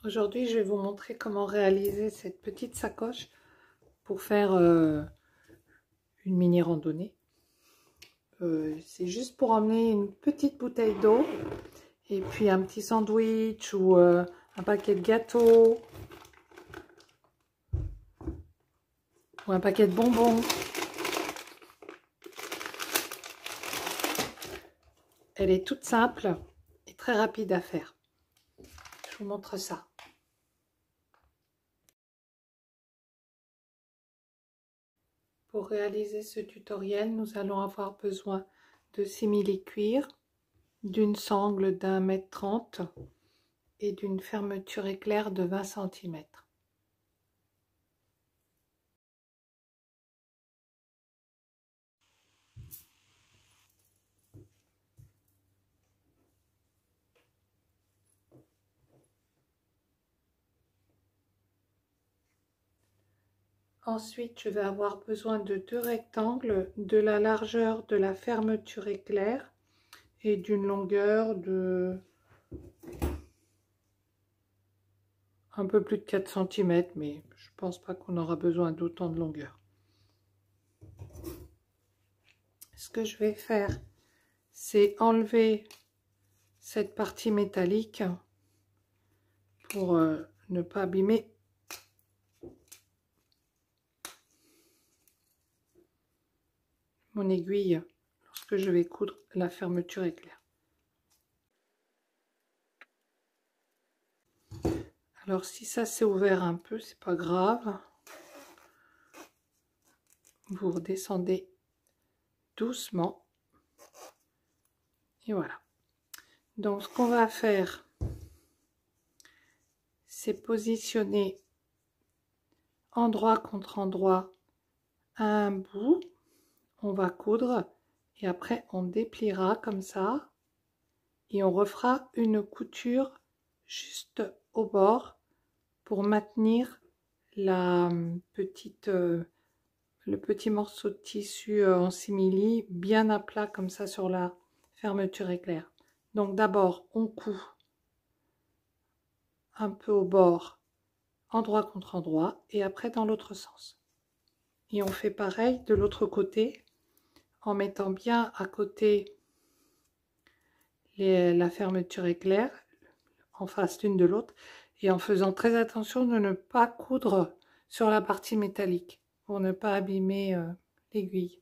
Aujourd'hui, je vais vous montrer comment réaliser cette petite sacoche pour faire une mini randonnée. C'est juste pour emmener une petite bouteille d'eau et puis un petit sandwich ou un paquet de gâteaux ou un paquet de bonbons. Elle est toute simple et très rapide à faire. Je vous montre ça. Pour réaliser ce tutoriel, nous allons avoir besoin de simili-cuir, d'une sangle d'1,30 m et d'une fermeture éclair de 20 cm. Ensuite, je vais avoir besoin de 2 rectangles de la largeur de la fermeture éclair et d'une longueur de un peu plus de 4 cm, mais je pense pas qu'on aura besoin d'autant de longueur. Ce que je vais faire, c'est enlever cette partie métallique pour ne pas abîmer mon aiguille lorsque je vais coudre la fermeture éclair. Alors si ça s'est ouvert un peu, c'est pas grave. Vous redescendez doucement. Et voilà. Donc ce qu'on va faire, c'est positionner endroit contre endroit un bout. On va coudre et après on dépliera comme ça et on refera une couture juste au bord pour maintenir la petite le petit morceau de tissu en simili bien à plat comme ça sur la fermeture éclair. Donc d'abord on coud un peu au bord, endroit contre endroit, et après dans l'autre sens. Et on fait pareil de l'autre côté en mettant bien à côté la fermeture éclair en face l'une de l'autre et en faisant très attention de ne pas coudre sur la partie métallique pour ne pas abîmer l'aiguille.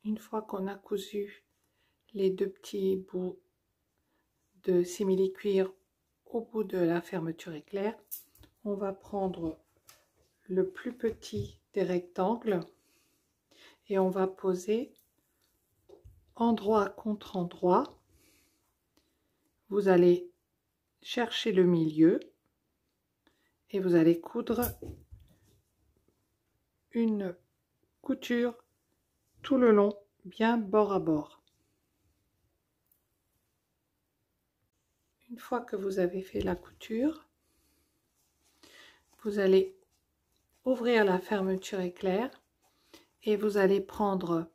Une fois qu'on a cousu les deux petits bouts de simili-cuir au bout de la fermeture éclair, on va prendre le plus petit des rectangles et on va poser endroit contre endroit. Vous allez chercher le milieu et vous allez coudre une couture tout le long, bien bord à bord. Une fois que vous avez fait la couture, vous allez ouvrir la fermeture éclair et vous allez prendre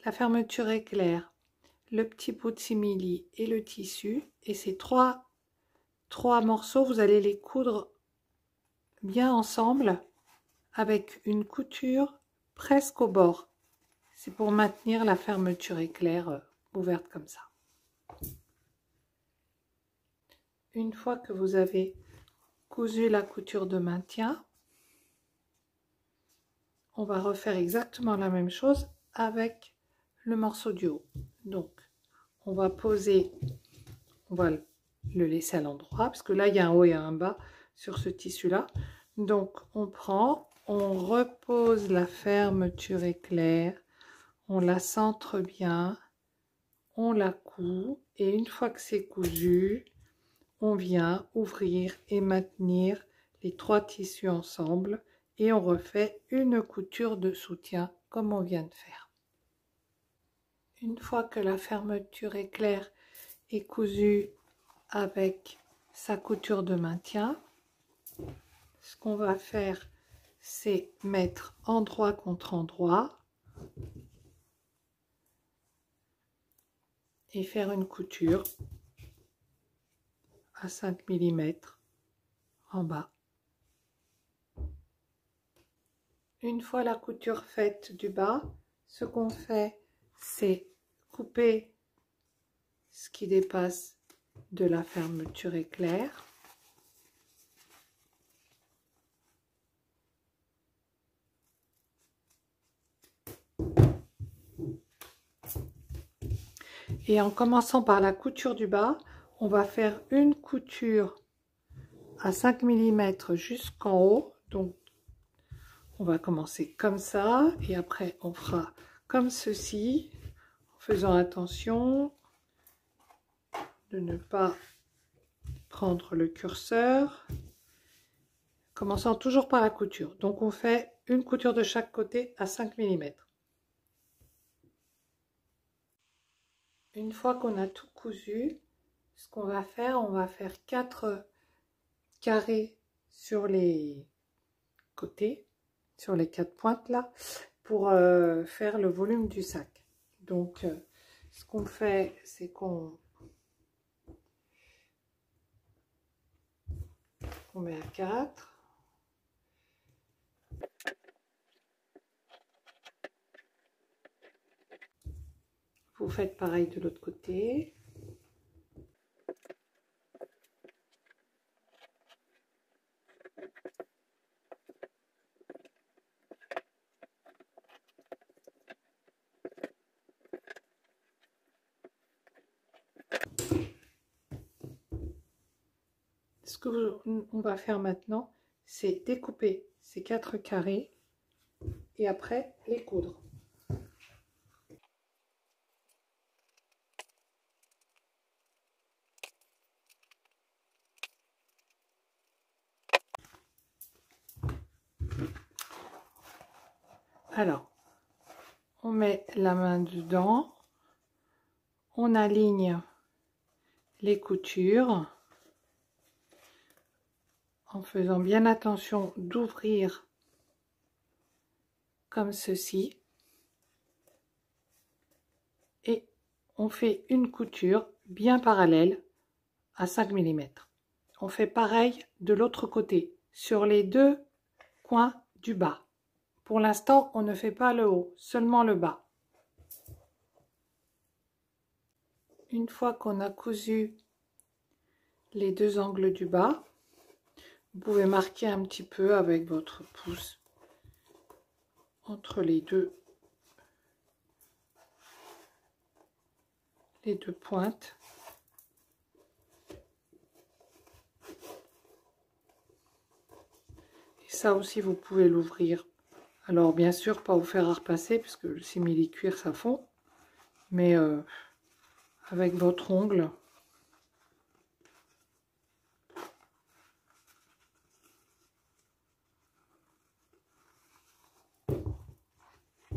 la fermeture éclair, le petit bout de simili et le tissu, et ces trois morceaux, vous allez les coudre bien ensemble avec une couture presque au bord. C'est pour maintenir la fermeture éclair ouverte comme ça. Une fois que vous avez cousu la couture de maintien, on va refaire exactement la même chose avec le morceau du haut. Donc on va poser, on va le laisser à l'endroit parce que là il y a un haut et un bas sur ce tissu là. Donc on prend, on repose la fermeture éclair, on la centre bien, on la coud et une fois que c'est cousu, on vient ouvrir et maintenir les trois tissus ensemble et on refait une couture de soutien comme on vient de faire. Une fois que la fermeture éclair est cousue avec sa couture de maintien, ce qu'on va faire, c'est mettre endroit contre endroit et faire une couture à 5 mm en bas. Une fois la couture faite du bas, ce qu'on fait, c'est couper ce qui dépasse de la fermeture éclair. Et en commençant par la couture du bas, on va faire une couture à 5 mm jusqu'en haut. Donc, on va commencer comme ça et après on fera comme ceci, en faisant attention de ne pas prendre le curseur, commençant toujours par la couture. Donc on fait une couture de chaque côté à 5 mm. Une fois qu'on a tout cousu, ce qu'on va faire, on va faire 4 carrés sur les côtés, sur les 4 pointes là, pour faire le volume du sac. Donc ce qu'on fait, c'est qu'on met à 4. Vous faites pareil de l'autre côté. Ce qu'on va faire maintenant, c'est découper ces 4 carrés et après les coudre. Alors, on met la main dedans, on aligne les coutures en faisant bien attention d'ouvrir comme ceci et on fait une couture bien parallèle à 5 mm. On fait pareil de l'autre côté sur les 2 coins du bas. Pour l'instant, on ne fait pas le haut, seulement le bas. Une fois qu'on a cousu les 2 angles du bas, vous pouvez marquer un petit peu avec votre pouce entre les deux pointes. Et ça aussi, vous pouvez l'ouvrir. Alors, bien sûr, pas vous faire à repasser, puisque le simili-cuir, ça fond. Mais avec votre ongle,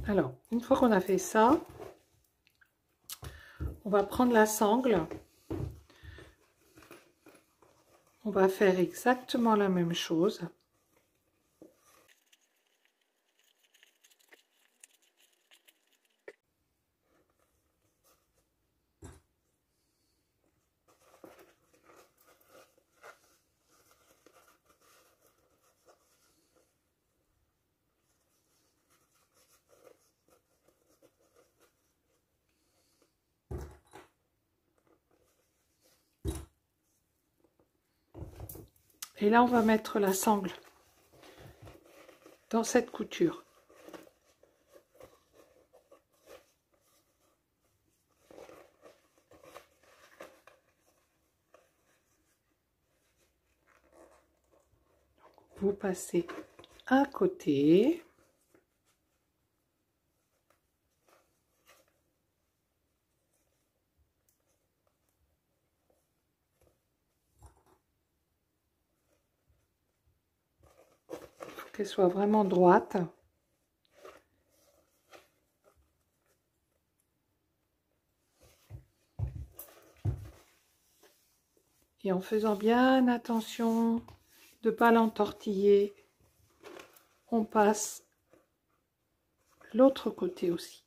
alors, une fois qu'on a fait ça, on va prendre la sangle. On va faire exactement la même chose. Et là, on va mettre la sangle dans cette couture. Vous passez un côté. Qu'elle soit vraiment droite. Et en faisant bien attention de ne pas l'entortiller, on passe l'autre côté aussi.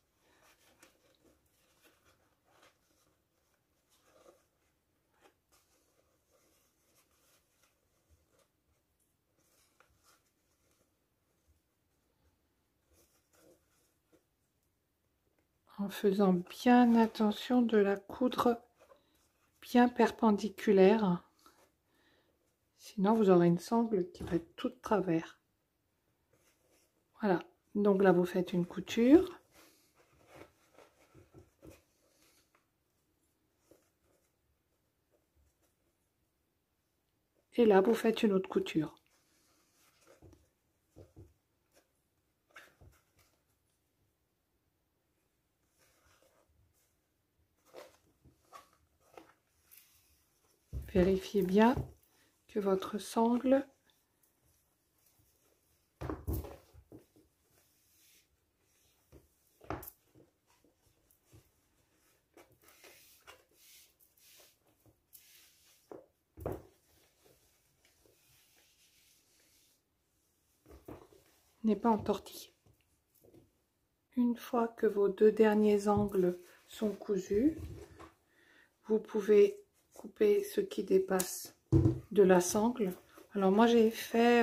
en faisant bien attention de la coudre bien perpendiculaire. Sinon, vous aurez une sangle qui va être toute de travers. Voilà. Donc là, vous faites une couture. Et là, vous faites une autre couture. Vérifiez bien que votre sangle n'est pas entortillée. Une fois que vos deux derniers angles sont cousus, vous pouvez couper ce qui dépasse de la sangle. Alors moi j'ai fait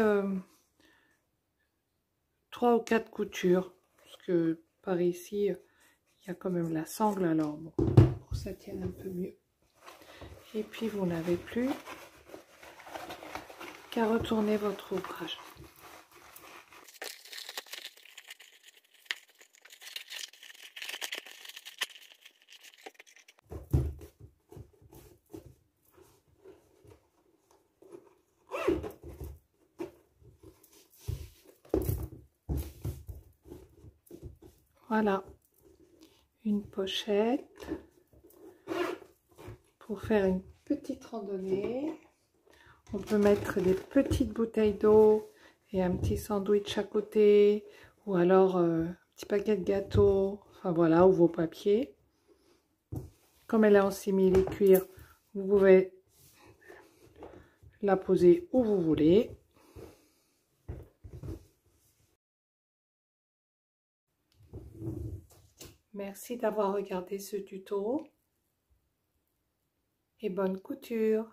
3 ou 4 coutures, parce que par ici il y a quand même la sangle, alors bon, pour que ça tienne un peu mieux. Et puis vous n'avez plus qu'à retourner votre ouvrage. Voilà, une pochette pour faire une petite randonnée. On peut mettre des petites bouteilles d'eau et un petit sandwich à côté, ou alors un petit paquet de gâteaux, enfin voilà, ou vos papiers. Comme elle est en simili-cuir, vous pouvez la poser où vous voulez. Merci d'avoir regardé ce tuto et bonne couture.